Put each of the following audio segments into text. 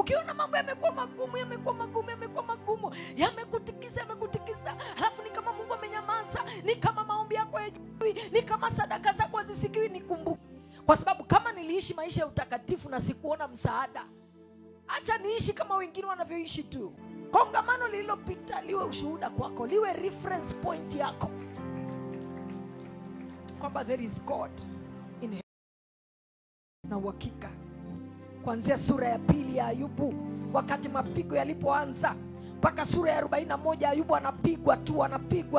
Ukiona mambo yamekuwa magumu, yamekutikisa, halafu ni kama Mungu amenyamaza, ni kama maombi yako hayajui, ni kama sadaka zako hazisikiwi, nikumbuke. Kwa sababu kama niliishi maisha ya utakatifu na sikuona msaada, acha niishi kama wengine wanavyoishi tu. Kongamano lililopita liwe ushuhuda kwako, liwe reference point yako kwamba there is God in heaven. Na uhakika kuanzia sura ya 2 ya Ayubu, wakati mapigo yalipoanza, mpaka sura ya 41 Ayubu anapigwa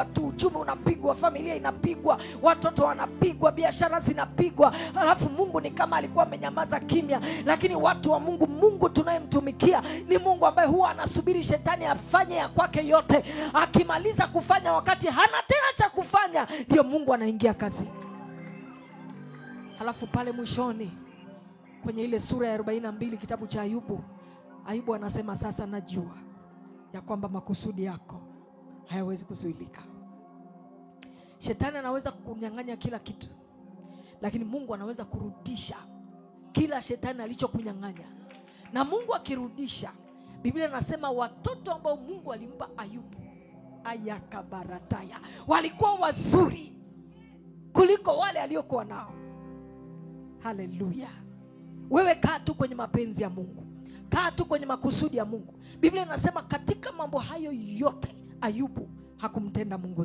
tu, uchumi unapigwa, familia inapigwa, watoto wanapigwa, biashara zinapigwa. Alafu Mungu ni kama alikuwa amenyamaza kimya. Lakini watu wa Mungu, Mungu tunayemtumikia ni Mungu ambaye huwa anasubiri shetani afanye ya kwake yote. Akimaliza kufanya, wakati hana tena cha kufanya, ndio Mungu anaingia kazi. Halafu pale mwishoni kwenye ile sura ya 42 kitabu cha Ayubu, Ayubu anasema, sasa najua ya kwamba makusudi yako hayawezi kuzuilika. Shetani anaweza kunyang'anya kila kitu, lakini Mungu anaweza kurudisha kila shetani alichokunyang'anya. Na Mungu akirudisha, Biblia inasema watoto ambao Mungu alimpa Ayubu, ayakabarataya, walikuwa wazuri kuliko wale aliokuwa nao. Haleluya. Wewe kaa tu kwenye mapenzi ya Mungu, kaa tu kwenye makusudi ya Mungu. Biblia inasema katika mambo hayo yote Ayubu hakumtenda Mungu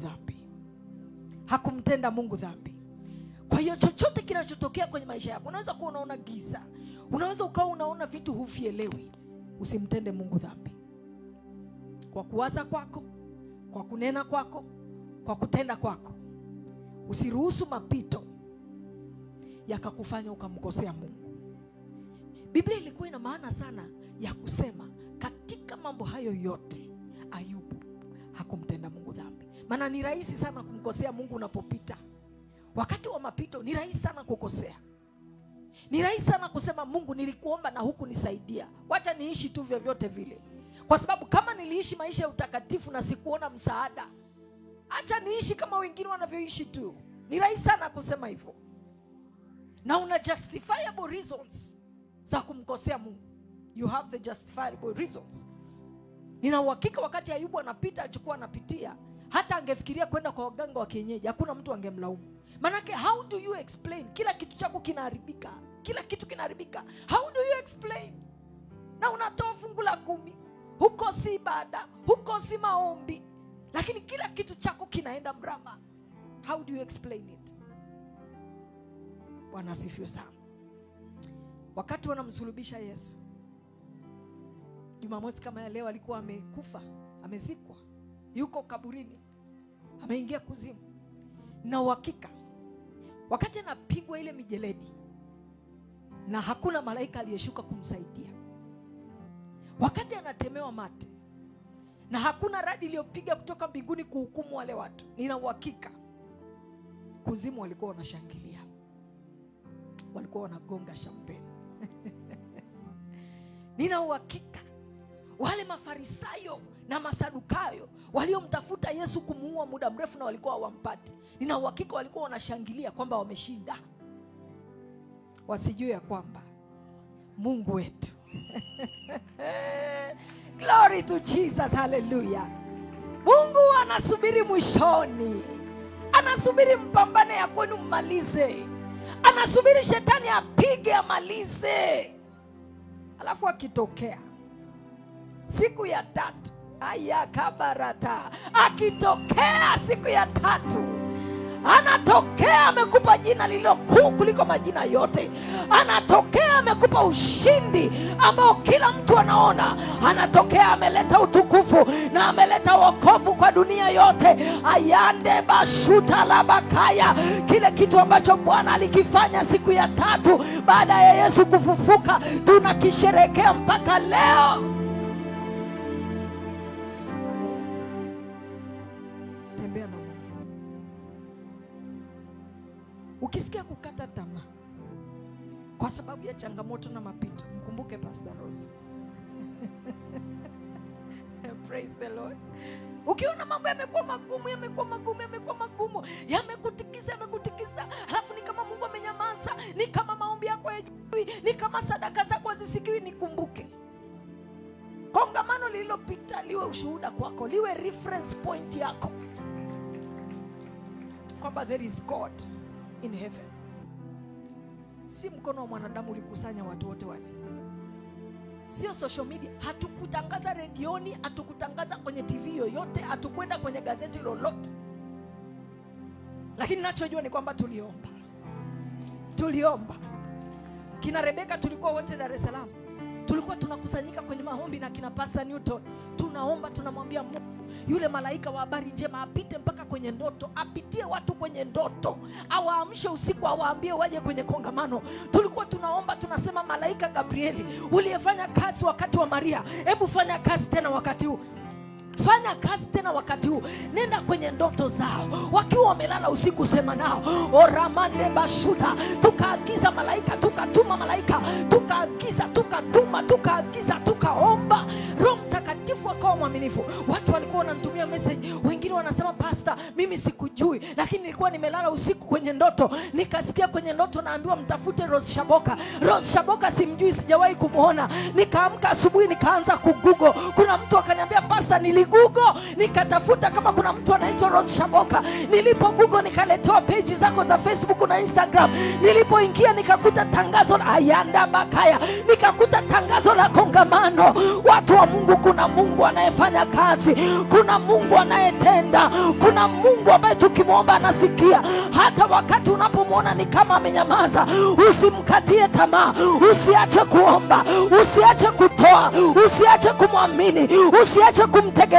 dhambi. Kwa hiyo chochote kinachotokea kwenye maisha yako, unaweza kuwa unaona giza, unaweza ukawa unaona vitu huvielewi, usimtende Mungu dhambi. Kwa kuwaza kwako, kwa kunena kwako, kwa kutenda kwako, usiruhusu mapito yakakufanya ukamkosea Mungu. Biblia ilikuwa ina maana sana ya kusema katika mambo hayo yote Ayubu hakumtenda Mungu dhambi. Maana ni rahisi sana kumkosea Mungu unapopita. Wakati wa mapito ni rahisi sana kukosea. Ni rahisi sana kusema, Mungu nilikuomba na huku nisaidia, wacha niishi tu vyovyote vile. Kwa sababu kama niliishi maisha ya utakatifu na sikuona msaada, acha niishi kama wengine wanavyoishi tu. Ni rahisi sana kusema hivyo. Na una justifiable reasons za kumkosea Mungu. You have the justifiable reasons. Nina uhakika wakati Ayubu anapita alichokuwa anapitia, hata angefikiria kwenda kwa waganga wa kienyeji, hakuna mtu angemlaumu. Manake how do you explain? Kila kitu chako kinaharibika. How do you explain? Na unatoa fungu la 10, huko si ibada, huko si maombi, lakini kila kitu chako kinaenda mrama. How do you explain it? Bwana asifiwe sana. Wakati wanamsulubisha Yesu, Jumamosi kama ya leo, alikuwa amekufa, amezikwa, yuko kaburini, ameingia kuzimu. Na uhakika wakati anapigwa ile mijeledi na hakuna malaika aliyeshuka kumsaidia, wakati anatemewa mate na hakuna radi iliyopiga kutoka mbinguni kuhukumu wale watu, nina uhakika kuzimu walikuwa wanashangilia, walikuwa wanagonga champagne. Nina uhakika wale Mafarisayo na Masadukayo waliomtafuta Yesu kumuua muda mrefu na walikuwa hawampati, nina uhakika walikuwa wanashangilia kwamba wameshinda, wasijue ya kwamba Mungu wetu glory to Jesus, hallelujah. Mungu anasubiri mwishoni, anasubiri mpambane ya kwenu mmalize, anasubiri shetani apige amalize. Alafu akitokea siku ya 3, ayakabarata, akitokea siku ya 3, anatokea amekupa jina lililo kuu kuliko majina yote. Anatokea amekupa ushindi ambao kila mtu anaona. Anatokea ameleta utukufu na ameleta wokovu kwa dunia yote. Ayande bashuta la bakaya, kile kitu ambacho Bwana alikifanya siku ya 3 baada ya Yesu kufufuka, tunakisherehekea mpaka leo. Ukisikia kukata tamaa kwa sababu ya changamoto na mapito, mkumbuke Pastor Rose. Praise the Lord. Ukiona mambo yamekuwa magumu, yamekutikisa, halafu ni kama Mungu amenyamaza, ni kama maombi yako hayajui, ni kama sadaka zako hazisikiwi, nikumbuke Kongamano lililopita liwe ushuhuda kwako, liwe reference point yako kwamba there is God in heaven. Si mkono wa mwanadamu ulikusanya watu wote wale. Sio social media. Hatukutangaza redioni, hatukutangaza kwenye TV yoyote, hatukwenda kwenye gazeti lolote. Lakini ninachojua ni kwamba tuliomba. Kina Rebeka tulikuwa wote Dar es Salaam. Tulikuwa tunakusanyika kwenye maombi na kina Pastor Newton. Tunaomba, tunamwambia Mungu yule malaika wa habari njema apite mpaka kwenye ndoto, apitie watu kwenye ndoto, awaamshe usiku, awaambie waje kwenye kongamano. Tulikuwa tunaomba, tunasema malaika Gabrieli uliyefanya kazi wakati wa Maria, hebu fanya kazi tena wakati huu. Fanya kazi tena wakati huu. Nenda kwenye ndoto zao wakiwa wamelala usiku, sema nao. Oramande bashuta. Tukaagiza malaika, tukatuma malaika, tukaagiza, tukatuma, tukaagiza, tukaomba. Roho Mtakatifu akawa mwaminifu. Watu walikuwa wananitumia message, wengine wanasema pastor, mimi sikujui, lakini nilikuwa nimelala usiku kwenye ndoto, nikasikia kwenye ndoto naambiwa mtafute Rose Shaboka. Rose Shaboka simjui, sijawahi kumuona. Nikaamka asubuhi nikaanza kugugo. Kuna mtu akaniambia pastor, Google nikatafuta kama kuna mtu anaitwa Rose Shaboka. Nilipo Google nikaletewa page zako za Facebook na Instagram. Nilipoingia nikakuta tangazo la Ayanda Bakaya, nikakuta tangazo la kongamano. Watu wa Mungu, kuna Mungu anayefanya kazi, kuna Mungu anayetenda, kuna Mungu ambaye tukimwomba anasikia. Hata wakati unapomwona ni kama amenyamaza, usimkatie tamaa, usiache kuomba, usiache kutoa, usiache kumwamini, usiache kumtegemea,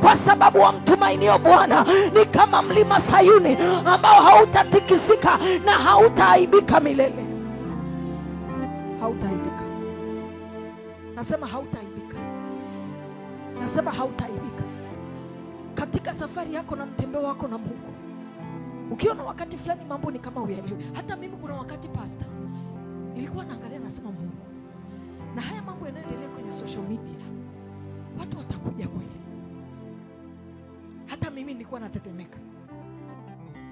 kwa sababu wamtumainio Bwana ni kama mlima Sayuni ambao hautatikisika na hautaaibika milele. Hautaaibika. Nasema hautaaibika. Nasema hautaaibika. Katika safari yako na mtembeo wako na Mungu, ukiona wakati fulani mambo ni kama uelewi. Hata mimi kuna wakati pastor nilikuwa naangalia, nasema Mungu, na haya mambo yanayoendelea kwenye social media, watu watakuja kweli? Hata mimi nilikuwa natetemeka,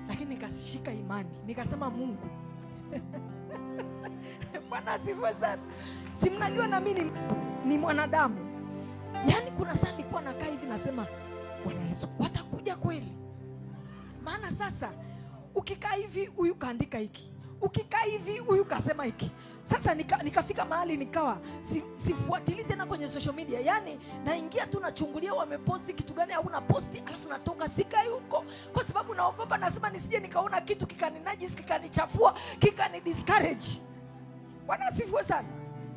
lakini nikashika imani, nikasema Mungu Bwana asifiwe sana. Si mnajua na mimi ni mwanadamu. Yaani kuna saa nilikuwa nakaa hivi nasema, Bwana Yesu, watakuja kweli? Maana sasa ukikaa hivi huyu kaandika hiki, ukikaa hivi huyu kasema hiki. Sasa nikafika mahali nikawa sifuatili tena kwenye social media. Yaani naingia tu nachungulia wameposti kitu gani au na posti, alafu natoka, sikai huko, kwa sababu naogopa, nasema nisije nikaona kitu kikaninajisi, kikanichafua, kikani discourage. Bwana asifiwe sana.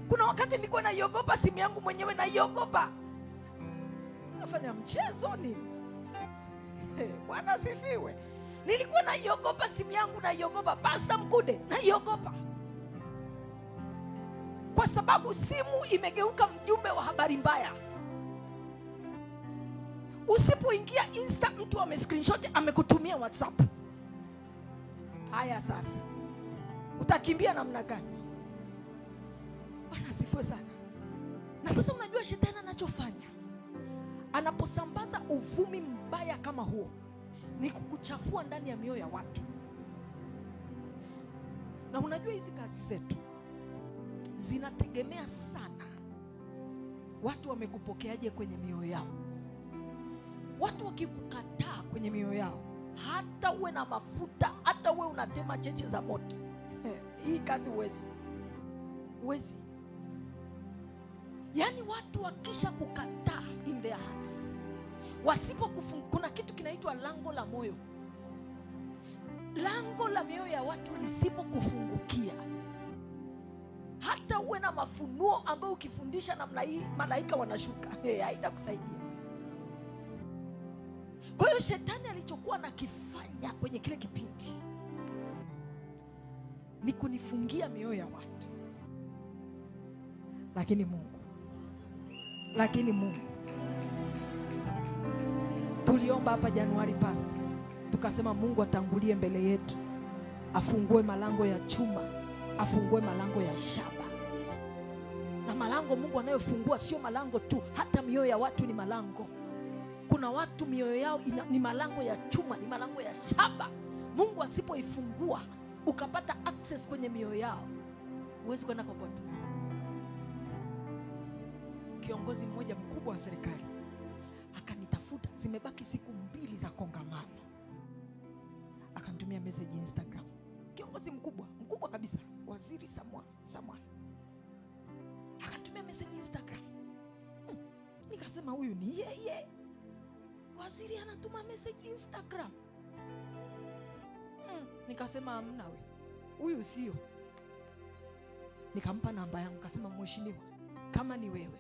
Kuna wakati nilikuwa naiogopa simu yangu mwenyewe, naiogopa. Nafanya mchezo nini? Bwana asifiwe. Nilikuwa naiogopa simu yangu, naiogopa Pastor Mkude, naiogopa. Kwa sababu simu imegeuka mjumbe wa habari mbaya. Usipoingia Insta, mtu ame screenshot amekutumia WhatsApp. Haya sasa, utakimbia namna gani? Bwana asifiwe sana. Na sasa unajua shetani anachofanya, anaposambaza uvumi mbaya kama huo, ni kukuchafua ndani ya mioyo ya watu. Na unajua hizi kazi zetu zinategemea sana watu wamekupokeaje kwenye mioyo yao. Watu wakikukataa kwenye mioyo yao, hata uwe na mafuta, hata uwe unatema cheche za moto, hii kazi huwezi. Yaani watu wakisha kukataa in their hearts, kuna kitu kinaitwa lango la moyo. Lango la mioyo ya watu lisipokufungukia, hata uwe na mafunuo ambayo ukifundisha namna hii malaika wanashuka, haitakusaidia. Kwa hiyo shetani alichokuwa nakifanya kwenye kile kipindi ni kunifungia mioyo ya watu. Lakini Mungu tuliomba hapa Januari pastor, tukasema Mungu atangulie mbele yetu, afungue malango ya chuma, afungue malango ya shaba. Na malango Mungu anayofungua sio malango tu, hata mioyo ya watu ni malango. Kuna watu mioyo yao ni malango ya chuma, ni malango ya shaba. Mungu asipoifungua ukapata access kwenye mioyo yao, huwezi kwenda kokote. Kiomba kiongozi mmoja mkubwa wa serikali akanitafuta, zimebaki siku 2 za kongamano, akanitumia message Instagram. Kiongozi mkubwa kabisa, Waziri Samuel akanitumia message Instagram. Nikasema huyu ni yeye, waziri anatuma message Instagram. Nikasema hamna, huyu sio. Nikampa namba yangu, kasema mheshimiwa, kama ni wewe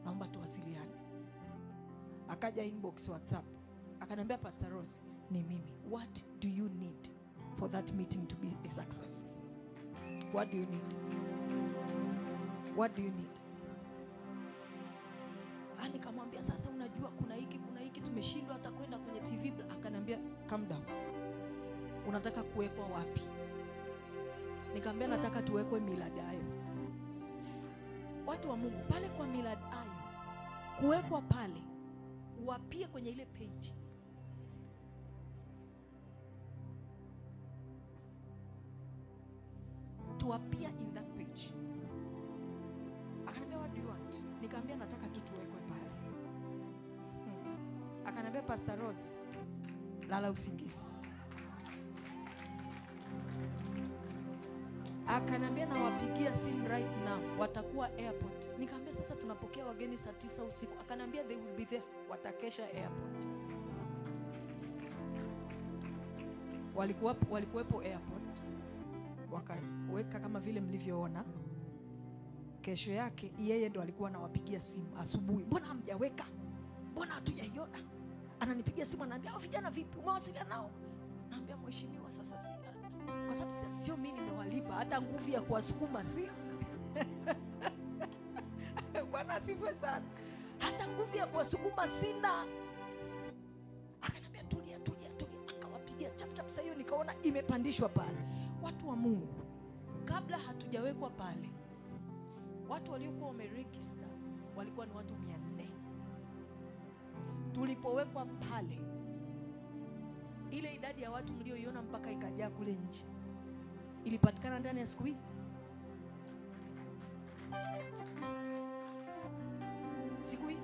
naomba tuwasiliane. Akaja inbox WhatsApp, akaniambia Pastor Rose, ni mimi. What do you need for that meeting to be a success? What do you need? What do you need? Nikamwambia sasa, unajua kuna hiki tumeshindwa hata kwenda kwenye TV. Akaniambia calm down, unataka kuwekwa wapi? Nikamwambia nataka tuwekwe Miladayo. Watu wa Mungu, pale kwa Miladayo kuwekwa pale, uapie kwenye ile page. Tuapia in that page. Akaniambia what do you want? Nikamwambia nataka tu tuwekwe pale. Akaniambia Pastor Rose, lala usingizi. Akaniambia nawapigia simu right now, watakuwa airport. Nikamwambia sasa tunapokea wageni saa 9 usiku. Akaniambia they will be there, watakesha airport. Walikuwepo airport, wakaweka kama vile mlivyoona. Kesho yake yeye ndo alikuwa anawapigia simu asubuhi, mbona hamjaweka, mbona hatujaiona? Ananipigia simu ananiambia vijana vipi, umewasiliana nao? Naambia mheshimiwa, sasa kwa sababu sio mimi nimewalipa, hata nguvu ya kuwasukuma sio. Bwana asifiwe sana. Hata nguvu ya kuwasukuma sina. Akaniambia tulia. Akawapigia chap. Sasa hiyo nikaona imepandishwa pale. Watu wa Mungu, kabla hatujawekwa pale, watu waliokuwa wameregister walikuwa ni watu 400. Tulipowekwa pale, ile idadi ya watu mlioiona mpaka ikajaa kule nje ilipatikana ndani ya siku hii. Siku hii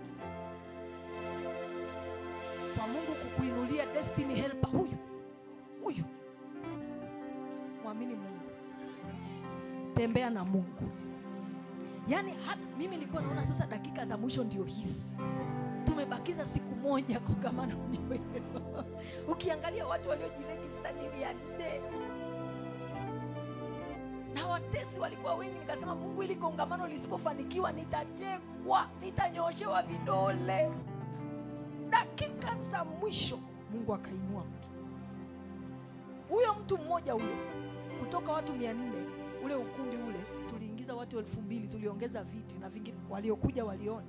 kwa Mungu kukuinulia destiny helper huyu. Muamini Mungu, tembea na Mungu. Yaani hata mimi nilikuwa naona sasa dakika za mwisho ndio hizi. Tumebakiza siku moja kongamano ni wewe. Ukiangalia watu waliojiregister ni 400. Na watesi walikuwa wengi. Nikasema Mungu, ili kongamano lisipofanikiwa nitajekwa, nitanyoshewa vidole. Dakika za mwisho Mungu akainua mtu. Huyo mtu mmoja huyo, kutoka watu 400, ule ukumbi ule tuliingiza watu 2000, tuliongeza viti na vingine waliokuja waliona.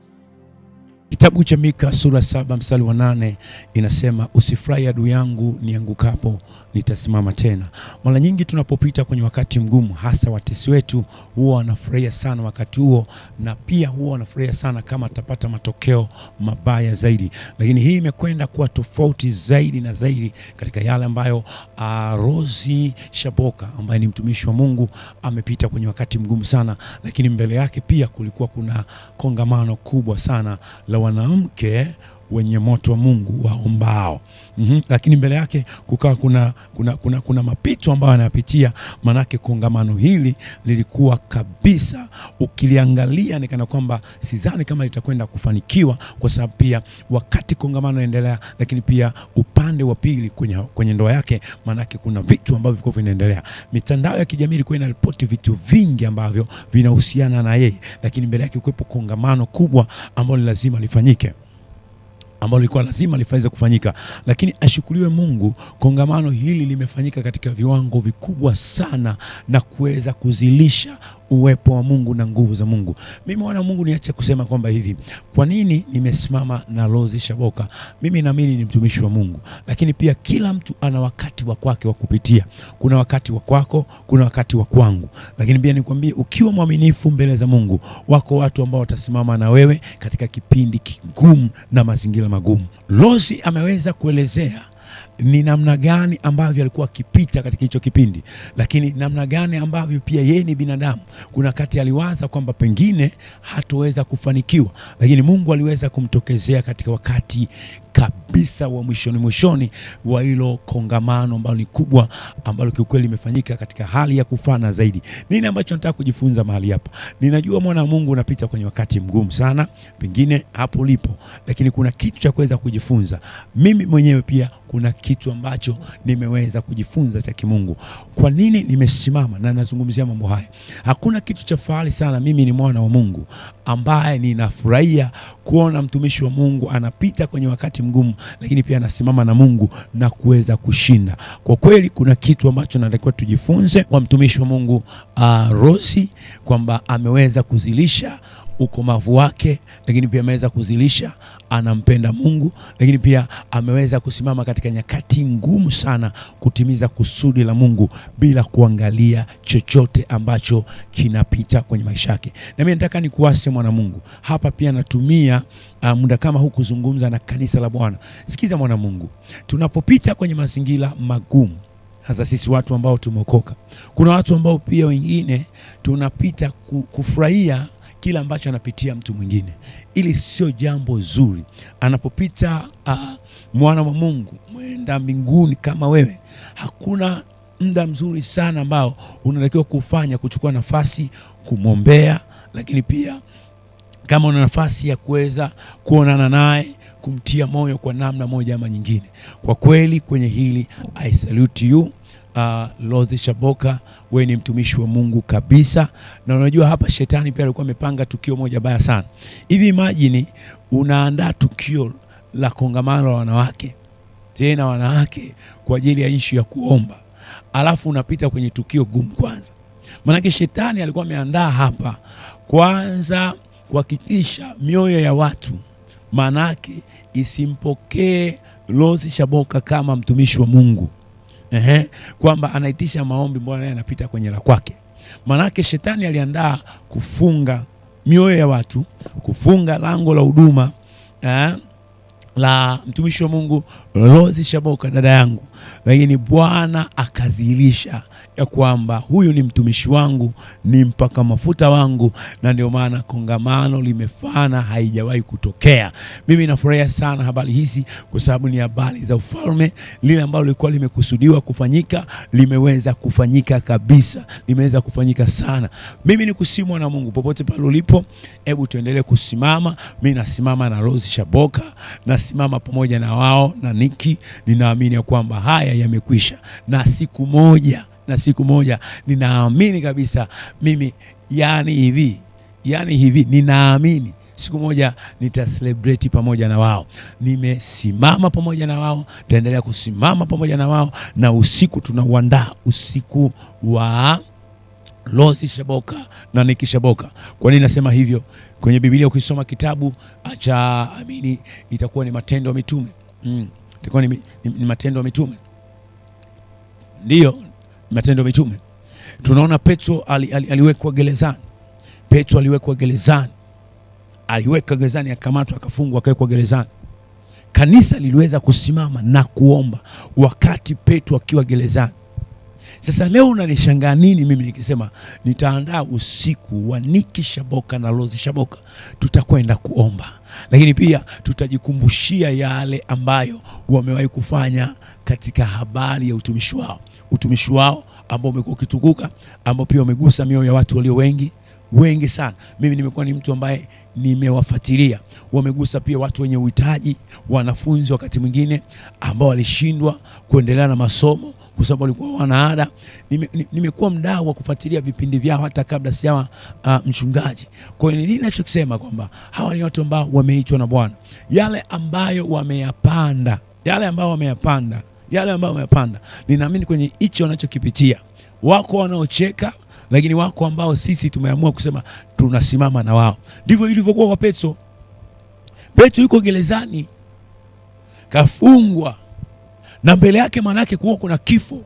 Kitabu cha Mika sura 7 mstari wa 8 inasema, usifurahi adui yangu niangukapo, nitasimama tena. Mara nyingi tunapopita kwenye wakati mgumu, hasa watesi wetu huwa wanafurahia sana wakati huo, na pia huwa wanafurahia sana kama atapata matokeo mabaya zaidi. Lakini hii imekwenda kuwa tofauti zaidi na zaidi katika yale ambayo Rose Shaboka ambaye ni mtumishi wa Mungu amepita kwenye wakati mgumu sana, lakini mbele yake pia kulikuwa kuna kongamano kubwa sana la wanawake wenye moto wa Mungu waombao. Lakini mbele yake kukawa kuna mapito ambayo anayapitia, manake kongamano hili lilikuwa kabisa ukiliangalia ni kana kwamba sidhani kama litakwenda kufanikiwa, kwa sababu pia wakati kongamano inaendelea, lakini pia upande wa pili kwenye ndoa yake, manake kuna vitu ambavyo viko vinaendelea. Mitandao ya kijamii ilikuwa inaripoti vitu vingi ambavyo vinahusiana na yeye, lakini mbele yake kuwepo kongamano kubwa ambalo lazima lifanyike, ambalo lilikuwa lazima lifaize kufanyika. Lakini ashukuriwe Mungu, kongamano hili limefanyika katika viwango vikubwa sana na kuweza kuzilisha uwepo wa Mungu na nguvu za Mungu. Mimi wana Mungu, niache kusema kwamba hivi, kwa nini nimesimama na Rose Shaboka? Mimi naamini ni mtumishi wa Mungu, lakini pia kila mtu ana wakati wa kwake wa kupitia. Kuna wakati wa kwako, kuna wakati wa kwangu. Lakini pia nikwambie, ukiwa mwaminifu mbele za Mungu, wako watu ambao watasimama na wewe katika kipindi kigumu na mazingira magumu. Rose ameweza kuelezea ni namna gani ambavyo alikuwa akipita katika hicho kipindi, lakini namna gani ambavyo pia yeye ni binadamu. Kuna wakati aliwaza kwamba pengine hatoweza kufanikiwa, lakini Mungu aliweza kumtokezea katika wakati kabisa wa mwishoni wa hilo kongamano ambalo ni kubwa, ambalo kiukweli limefanyika katika hali ya kufana zaidi. Nini ambacho nataka kujifunza mahali hapa? Ninajua mwana wa Mungu unapita kwenye wakati mgumu sana, pengine hapo ulipo, lakini kuna kitu cha kuweza kujifunza. Mimi mwenyewe pia kuna kitu ambacho nimeweza kujifunza cha kimungu. Kwa nini nimesimama na nazungumzia mambo haya? Hakuna kitu cha fahari sana, mimi ni mwana wa Mungu ambaye ninafurahia kuona mtumishi wa Mungu anapita kwenye wakati mgumu, lakini pia anasimama na Mungu na kuweza kushinda. Kwa kweli kuna kitu ambacho natakiwa tujifunze kwa mtumishi wa Mungu Rosi, kwamba ameweza kuzilisha ukomavu wake, lakini pia ameweza kuzilisha anampenda Mungu, lakini pia ameweza kusimama katika nyakati ngumu sana kutimiza kusudi la Mungu bila kuangalia chochote ambacho kinapita kwenye maisha yake. Na mimi nataka nikuase mwana Mungu, hapa pia natumia muda kama huu kuzungumza na kanisa la Bwana. Sikiza mwana Mungu, tunapopita kwenye mazingira magumu, hasa sisi watu ambao tumeokoka, kuna watu ambao pia wengine tunapita kufurahia kila ambacho anapitia mtu mwingine. Ili sio jambo zuri. Anapopita mwana wa Mungu mwenda mbinguni kama wewe, hakuna muda mzuri sana ambao unatakiwa kufanya kuchukua nafasi kumwombea, lakini pia kama una nafasi ya kuweza kuonana naye, kumtia moyo kwa namna moja ama nyingine. Kwa kweli kwenye hili I salute you. Lozi Shaboka, wewe ni mtumishi wa Mungu kabisa. Na unajua hapa shetani pia alikuwa amepanga tukio moja baya sana. Hivi imagine unaandaa tukio la kongamano la wanawake, tena wanawake kwa ajili ya issue ya kuomba, alafu unapita kwenye tukio gumu kwanza. Maana shetani alikuwa ameandaa hapa kwanza kuhakikisha mioyo ya watu manake isimpokee Lozi Shaboka kama mtumishi wa Mungu. Kwamba anaitisha maombi, mbona naye anapita kwenye la kwake. Manake shetani aliandaa kufunga mioyo ya watu, kufunga lango la huduma la mtumishi wa Mungu Lozi Shaboka, dada yangu. Lakini Bwana akazilisha ya kwamba huyu ni mtumishi wangu, ni mpaka mafuta wangu, na ndio maana kongamano limefana, haijawahi kutokea. Mimi nafurahia sana habari hizi kwa sababu ni habari za ufalme. Lile ambalo lilikuwa limekusudiwa kufanyika limeweza kufanyika kabisa, limeweza kufanyika sana. Mimi ni kusimwa na Mungu popote pale ulipo, hebu tuendelee kusimama. Mimi nasimama na Lozi Shaboka, nasimama pamoja na wao na Niki. Ninaamini ya kwamba haya yamekwisha, na siku moja ninaamini kabisa mimi, yani hivi ninaamini siku moja nita-celebrate pamoja na wao. Nimesimama pamoja na wao, taendelea kusimama pamoja na wao, na usiku tunauandaa usiku wa Lozi Shaboka na Niki Shaboka. Kwa nini nasema hivyo? Kwenye Biblia ukisoma kitabu cha itakuwa ni Matendo ya Mitume. Itakuwa ni Matendo ya Mitume. Ndio, Matendo ya Mitume. Tunaona Petro aliwekwa gerezani. Petro aliwekwa gerezani, akamatwa, akafungwa, akawekwa gerezani. Kanisa liliweza kusimama na kuomba wakati Petro akiwa gerezani. Sasa leo unanishangaa nini mimi nikisema nitaandaa usiku wa Niki Shaboka na Lozi Shaboka? Tutakwenda kuomba, lakini pia tutajikumbushia yale ambayo wamewahi kufanya katika habari ya utumishi wao ambao umekuwa ukitukuka, ambao pia umegusa mioyo ya watu walio wengi sana. Mimi nimekuwa ni mtu ambaye nimewafuatilia. Wamegusa pia watu wenye uhitaji, wanafunzi wakati mwingine ambao walishindwa kuendelea na masomo kwa sababu walikuwa wana ada. Nimekuwa mdau wa kufuatilia vipindi vyao hata kabla sijawa mchungaji. Kwa hiyo nini ninachokisema kwamba hawa ni watu ambao wameitwa na Bwana. Yale ambayo wameyapanda, ninaamini kwenye hicho wanachokipitia. Wako wanaocheka, lakini wako ambao sisi tumeamua kusema tunasimama na wao. Ndivyo ilivyokuwa kwa Petro. Petro yuko gerezani, kafungwa, na mbele yake manake kuwa kuna kifo,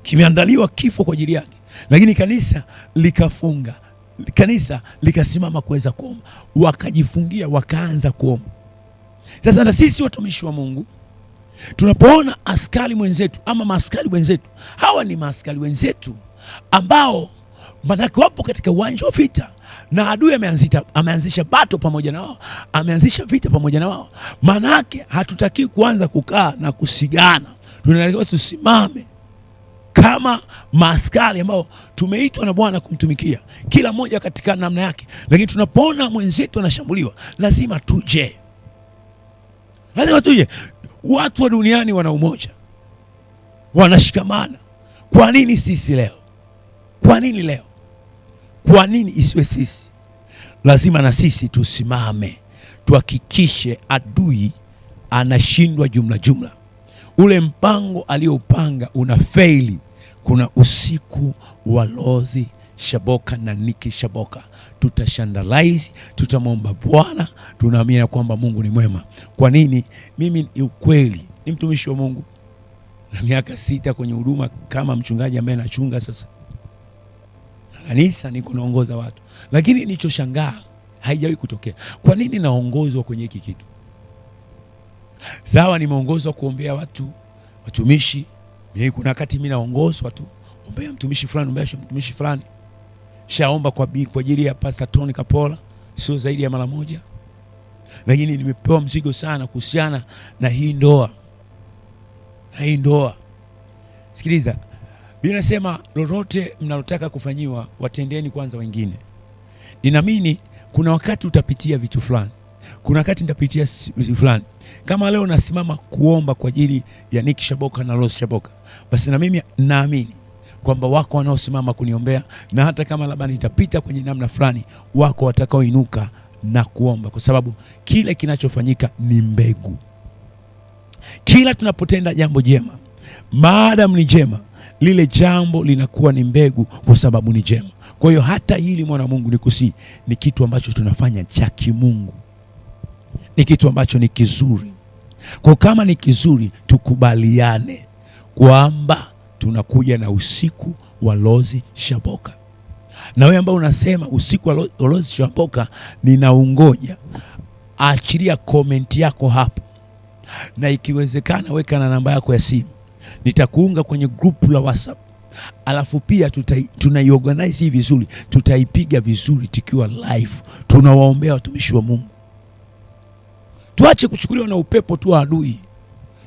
kimeandaliwa kifo kwa ajili yake, lakini kanisa likafunga, kanisa likasimama kuweza kuomba, wakajifungia, wakaanza kuomba. Sasa na sisi watumishi wa Mungu Tunapoona askari mwenzetu ama maaskari wenzetu, hawa ni maaskari wenzetu ambao manake wapo katika uwanja wa vita na adui ameanzisha bato pamoja na wao, ameanzisha vita pamoja na wao. Manake hatutaki kuanza kukaa na kusigana, tunatakiwa tusimame kama maaskari ambao tumeitwa na Bwana kumtumikia, kila mmoja katika namna yake. Lakini tunapoona mwenzetu anashambuliwa, lazima tuje. Watu wa duniani wana umoja, wanashikamana. Kwa nini sisi leo? Kwa nini leo? Kwa nini isiwe sisi? Lazima na sisi tusimame, tuhakikishe adui anashindwa jumla. Ule mpango aliyoupanga unafeli. Kuna usiku wa Lozi Shaboka na Niki Shaboka. Tutashandalize, tutamwomba Bwana, tunaamini kwamba Mungu ni mwema. Kwa nini? Mimi ni ukweli, ni mtumishi wa Mungu na miaka 6 kwenye huduma kama mchungaji ambaye nachunga sasa kanisa, niko naongoza watu. Lakini nilichoshangaa haijawahi kutokea. Kwa nini naongozwa kwenye hiki kitu? Sawa, nimeongozwa kuombea watu, watumishi. Mimi kuna wakati mimi naongozwa tu, ombea mtumishi fulani, ombea mtumishi fulani. Shaomba kwa ajili ya Pastor Tony Kapola sio zaidi ya mara moja. Lakini nimepewa mzigo sana kuhusiana na hii ndoa. Sikiliza, Biblia inasema lolote mnalotaka kufanyiwa watendeni kwanza wengine. Ninaamini kuna wakati utapitia vitu fulani, kuna wakati nitapitia vitu fulani. Kama leo nasimama kuomba kwa ajili ya Niki Shaboka na Lozi Shaboka, basi na mimi naamini kwamba wako wanaosimama kuniombea, na hata kama labda nitapita kwenye namna fulani, wako watakaoinuka na kuomba, kwa sababu kile kinachofanyika ni mbegu. Kila tunapotenda jambo jema, maadamu ni jema, lile jambo linakuwa ni mbegu kwa sababu ni jema. Kwa hiyo hata hili mwana Mungu nikusi, ni kitu ambacho tunafanya cha kimungu, ni kitu ambacho ni kizuri. Kwa kama ni kizuri, tukubaliane kwamba tunakuja na usiku wa Lozi Shaboka. Na wewe ambao unasema usiku wa Lozi Shaboka ninaungoja, achilia comment yako hapo, na ikiwezekana weka na namba yako ya simu, nitakuunga kwenye group la WhatsApp. Alafu pia tunaiorganize hivi vizuri, tutaipiga vizuri tukiwa live. Tunawaombea watumishi wa Mungu. Tuache kuchukuliwa na upepo tu wa adui,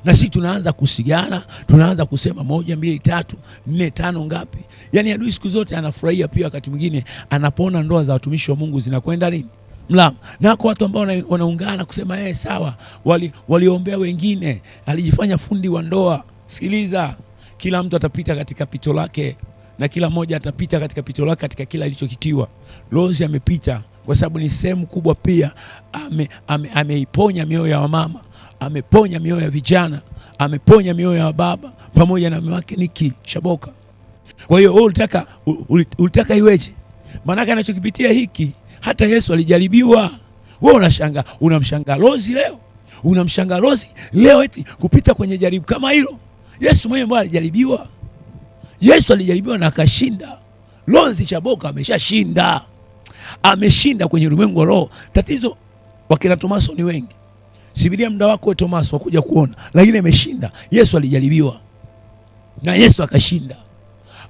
na sisi tunaanza kusigana, tunaanza kusema 1 2 3 4 5 ngapi. Yaani adui siku zote anafurahia pia wakati mwingine anapoona ndoa za watumishi wa Mungu zinakwenda nini? Mlama. Na kwa watu ambao wanaungana kusema sawa, waliombea wengine, alijifanya fundi wa ndoa. Sikiliza, kila mtu atapita katika pito lake, na kila mmoja atapita katika pito lake katika kila alichokitiwa. Lozi amepita kwa sababu ni sehemu kubwa pia. Ameiponya mioyo ya wamama, ameponya mioyo ya vijana, ameponya mioyo ya baba pamoja na mume wake Niki Shaboka. Kwa hiyo wewe ulitaka iweje? Maana anachokipitia hiki, hata Yesu alijaribiwa. Wewe unamshangaa Lozi leo, unamshangaa Lozi leo eti kupita kwenye jaribu kama hilo. Yesu mwenyewe mbona alijaribiwa? Yesu alijaribiwa na akashinda. Lozi Shaboka ameshashinda. Ameshinda kwenye ulimwengu wa roho. Tatizo wakina Tomaso ni wengi. Sibiria muda wako wa Tomaso wakuja kuona, lakini ameshinda. Yesu alijaribiwa na Yesu akashinda.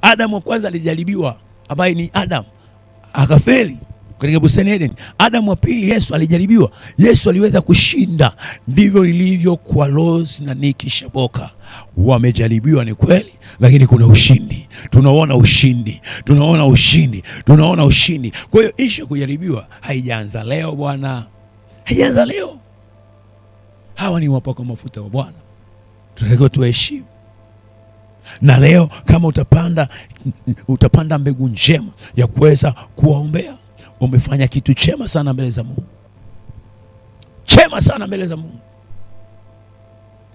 Adamu wa kwanza alijaribiwa, ambaye ni Adam, akafeli katika bustani ya Eden. Adamu wa pili Yesu alijaribiwa, Yesu aliweza kushinda. Ndivyo ilivyo kwa Lozi na Niki Shaboka. Wamejaribiwa ni kweli, lakini kuna ushindi. Tunaona ushindi. Kwa hiyo isha kujaribiwa haijaanza leo bwana. Haijaanza leo. Hawa ni wapako mafuta wa Bwana. Tunatakiwa tuheshimu. Na leo kama utapanda mbegu njema ya kuweza kuwaombea, umefanya kitu chema sana mbele za Mungu. Chema sana mbele za Mungu.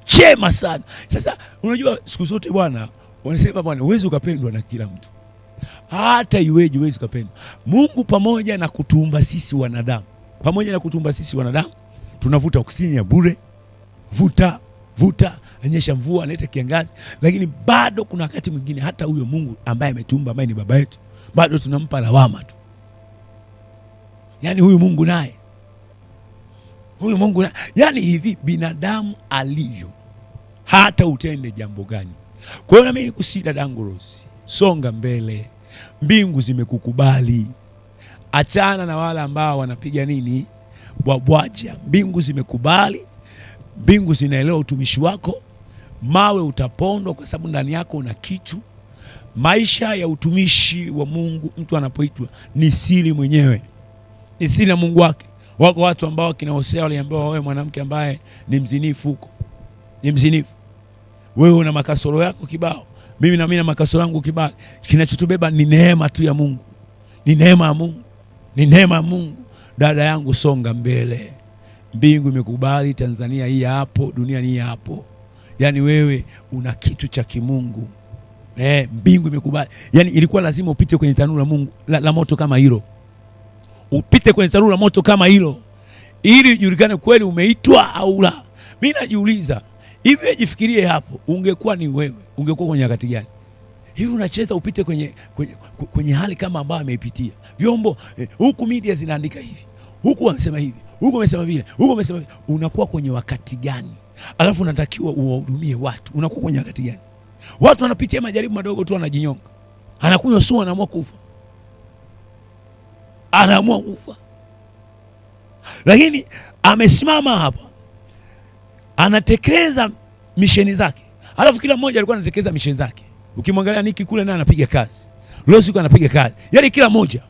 Chema sana. Sasa unajua siku zote bwana, wanasema bwana, huwezi ukapendwa na kila mtu. Hata iweje huwezi ukapendwa. Mungu pamoja na kutuumba sisi wanadamu, tunavuta oksijeni ya bure, vuta, anyesha mvua, analeta kiangazi, lakini bado kuna wakati mwingine hata huyo Mungu ambaye ametuumba, ambaye ni baba yetu, bado tunampa lawama tu. Yaani huyu Mungu naye, yani hivi binadamu alivyo, hata utende jambo gani. Kwa hiyo na mimi kusi dadangu Rose, songa mbele, mbingu zimekukubali. Achana na wale ambao wanapiga nini bwabwaja. Mbingu zimekubali, mbingu zinaelewa utumishi wako. Mawe utapondwa kwa sababu ndani yako una kitu. Maisha ya utumishi wa Mungu, mtu anapoitwa ni siri mwenyewe, ni siri na Mungu wake. Wako watu ambao kina Hosea waliambiwa, wewe mwanamke ambaye ni mzinifu huko, ni mzinifu. Wewe una makasoro yako kibao, mimi na makasoro yangu kibao. Kinachotubeba ni neema tu ya Mungu, ni neema ya Mungu, ni neema ya Mungu. Dada yangu, songa mbele. Mbingu imekubali, Tanzania hii hapo, dunia hii hapo. Yani wewe una kitu cha kimungu. Mbingu imekubali. Yani ilikuwa lazima upite kwenye tanuru la Mungu la moto kama hilo. Upite kwenye tanuru la moto kama hilo ili ujulikane kweli umeitwa au la. Mimi najiuliza, hivi jifikirie hapo, ungekuwa ni wewe, ungekuwa kwenye wakati gani? Hivi unacheza upite kwenye hali kama ambayo ameipitia. Vyombo huku media zinaandika hivi, huku wamesema hivi, huku wamesema vile, huku wamesema vile. Unakuwa kwenye wakati gani? Alafu unatakiwa uwahudumie watu. Unakuwa kwenye wakati gani? Watu wanapitia majaribu madogo tu wanajinyonga. Anakunywa sumu, anaamua kufa. Anaamua kufa. Lakini amesimama hapa, anatekeleza misheni zake. Alafu kila mmoja alikuwa anatekeleza misheni zake. Ukimwangalia Niki kule naye anapiga kazi, Rose yuko anapiga kazi. Yaani kila mmoja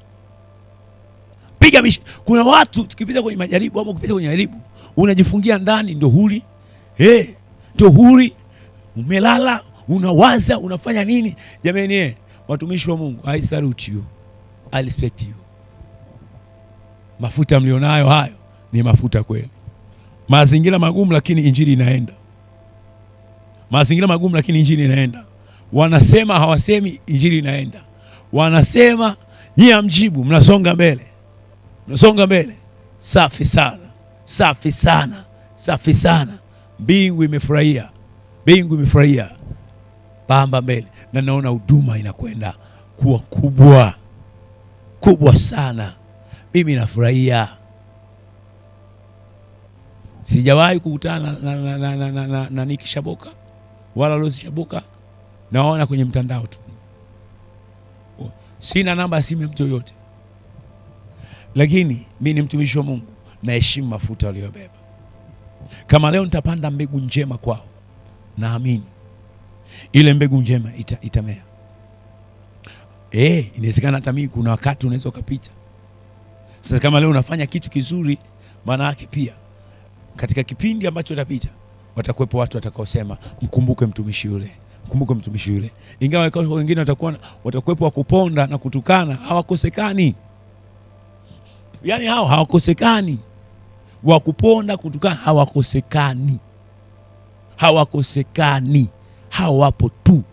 piga misheni. Kuna watu tukipita kwenye majaribu au ukipita kwenye majaribu unajifungia ndani, ndio huli. Ndio huli. Umelala, unawaza, unafanya nini? Jamani, watumishi wa Mungu, I salute you. I respect you. Mafuta mlionayo hayo ni mafuta kweli. Mazingira magumu lakini injili inaenda. Mazingira magumu lakini injili inaenda. Wanasema hawasemi, injili inaenda. Wanasema nyie amjibu, mnasonga mbele. Mnasonga mbele. Safi sana. Safi sana. Safi sana. Mbingu imefurahia. Mbingu imefurahia. Pamba mbele. Na naona huduma inakwenda kuwa kubwa. Kubwa sana. Mimi nafurahia. Sijawahi kukutana na Niki Shaboka wala Rose Shaboka. Naona kwenye mtandao tu. Sina namba ya simu ya mtu yoyote. Lakini mimi ni mtumishi wa Mungu, naheshimu mafuta aliyobeba. Kama leo nitapanda mbegu njema kwao, naamini ile mbegu njema itamea. Inawezekana hata mimi kuna wakati unaweza ukapita. Sasa kama leo unafanya kitu kizuri, maana yake pia katika kipindi ambacho utapita watakuwepo watu watakaosema mkumbuke mtumishi yule, mkumbuke mtumishi yule. Ingawa wengine watakuwepo wa kuponda na kutukana, hawakosekani. Yaani hao hawakosekani. Wa kuponda, kutukana hawakosekani. Hawakosekani. Hao wapo tu.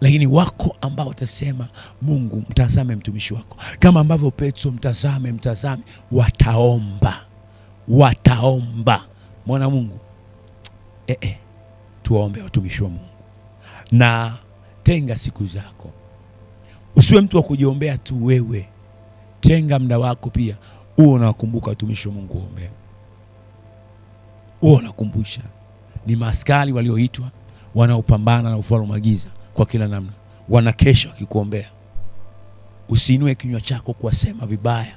Lakini wako ambao watasema Mungu mtazame mtumishi wako. Kama ambavyo Petro mtazame. Wataomba. Wataomba. Mwana Mungu. Tuombe watumishi wa Mungu. Na tenga siku zako. Usiwe mtu wa kujiombea tu wewe. Tenga muda wako pia. Uwe unawakumbuka watumishi wa Mungu uombe. Uwe unakumbusha. Ni maaskari walioitwa wanaopambana na ufalme wa giza kwa kila namna. Wanakesha wakikuombea. Usiinue kinywa chako kuwasema vibaya.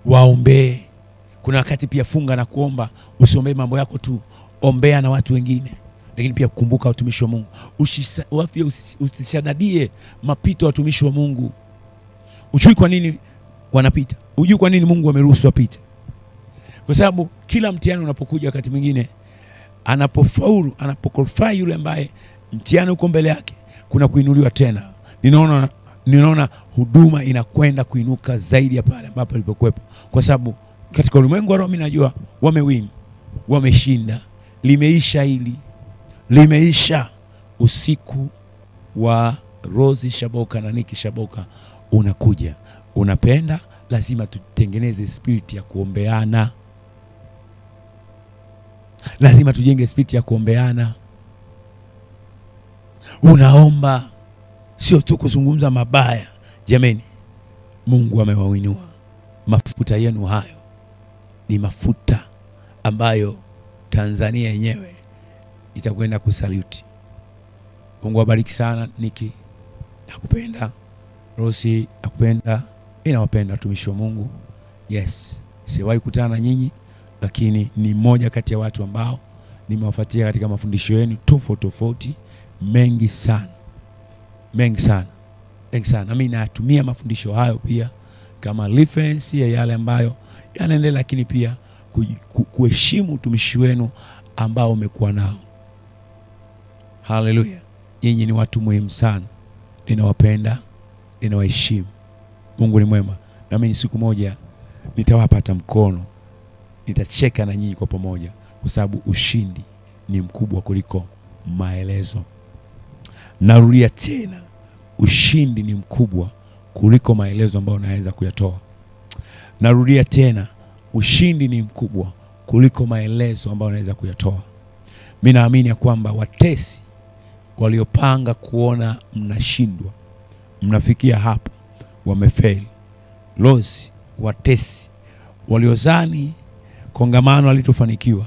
Waombee. Kuna wakati pia funga na kuomba, usiombee mambo yako tu, ombea na watu wengine. Lakini pia kumbuka watumishi wa Mungu. Usishadadie mapito ya watumishi wa Mungu. Ujui kwa nini wanapita. Ujui kwa nini Mungu ameruhusu wapite. Kwa sababu kila mtihani unapokuja wakati mwingine anapofaulu, anapokorfai yule ambaye mtihani uko mbele yake, kuna kuinuliwa tena. Ninaona huduma inakwenda kuinuka zaidi ya pale ambapo ilipokuwepo. Kwa sababu katika ulimwengu wa roho mimi najua wamewin, wameshinda. Limeisha hili. Limeisha. Usiku wa Rose Shaboka na Niki Shaboka unakuja. Unapenda, lazima tutengeneze spirit ya kuombeana. Lazima tujenge spirit ya kuombeana. Unaomba, sio tu kuzungumza mabaya. Jameni, Mungu amewainua. Mafuta yenu hayo ni mafuta ambayo Tanzania yenyewe itakwenda kusalute. Mungu awabariki sana. Niki nakupenda, Rosi nakupenda, ninawapenda watumishi wa Mungu. Yes, siwahi kutana na nyinyi, lakini ni mmoja kati ya watu ambao nimewafuatia katika mafundisho yenu tofauti mengi sana. Na mimi natumia mafundisho hayo pia kama reference ya yale ambayo yanaendelea, lakini pia kuheshimu utumishi wenu ambao umekuwa nao. Haleluya. Nyinyi ni watu muhimu sana. Ninawapenda, ninawaheshimu. Mungu ni mwema. Na mimi siku moja nitawapata mkono. Nitacheka na nyinyi kwa pamoja, kwa sababu ushindi ni mkubwa kuliko maelezo. Narudia tena, ushindi ni mkubwa kuliko maelezo ambayo unaweza kuyatoa. Narudia tena, ushindi ni mkubwa kuliko maelezo ambayo unaweza kuyatoa. Mimi naamini ya kwamba watesi waliopanga kuona mnashindwa, mnafikia hapo, wamefeli. Lozi, watesi waliozani kongamano halitofanikiwa,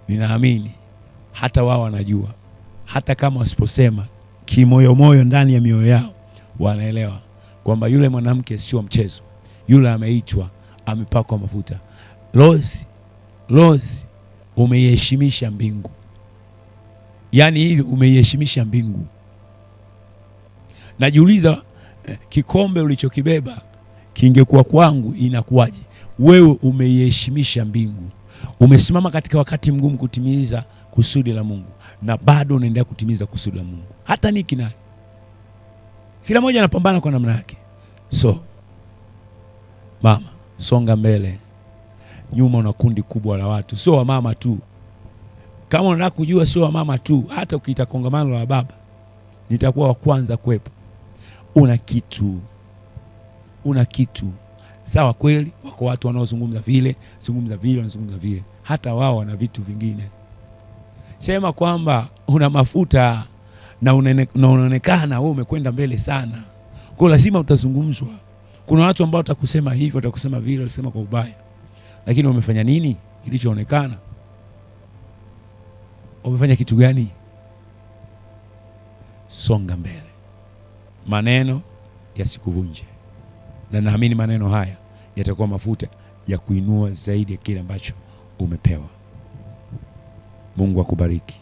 ninaamini hata wao wanajua, hata kama wasiposema, kimoyo ndani ya mioyo yao wanaelewa kwamba yule mwanamke sio mchezo. Yule ameitwa, amepakwa mafuta. Lozi, umeiheshimisha mbingu. Yaani hivi umeiheshimisha mbingu. Najiuliza, kikombe ulichokibeba kingekuwa kwangu inakuwaje? Wewe umeiheshimisha mbingu. Umesimama katika wakati mgumu kutimiza kusudi la Mungu, na bado unaendelea kutimiza kusudi la Mungu. Hata Niki naye, kila mmoja anapambana kwa namna yake. So mama, songa mbele. Nyuma una kundi kubwa la watu, sio wa mama tu. Kama unataka kujua, sio wa mama tu. Hata ukiita kongamano la baba, nitakuwa wa kwanza kuwepo. Una kitu. Sawa, kweli wako watu wanaozungumza vile, wanazungumza vile. Hata wao wana vitu vingine. Sema kwamba una mafuta na unaonekana wewe umekwenda mbele sana. Kwa lazima utazungumzwa. Kuna watu ambao watakusema hivi, watakusema vile, watasema kwa ubaya. Lakini wamefanya nini kilichoonekana? Wamefanya kitu gani? Songa mbele. Maneno yasikuvunje. Na naamini maneno haya yatakuwa mafuta ya kuinua zaidi ya kile ambacho umepewa. Mungu akubariki.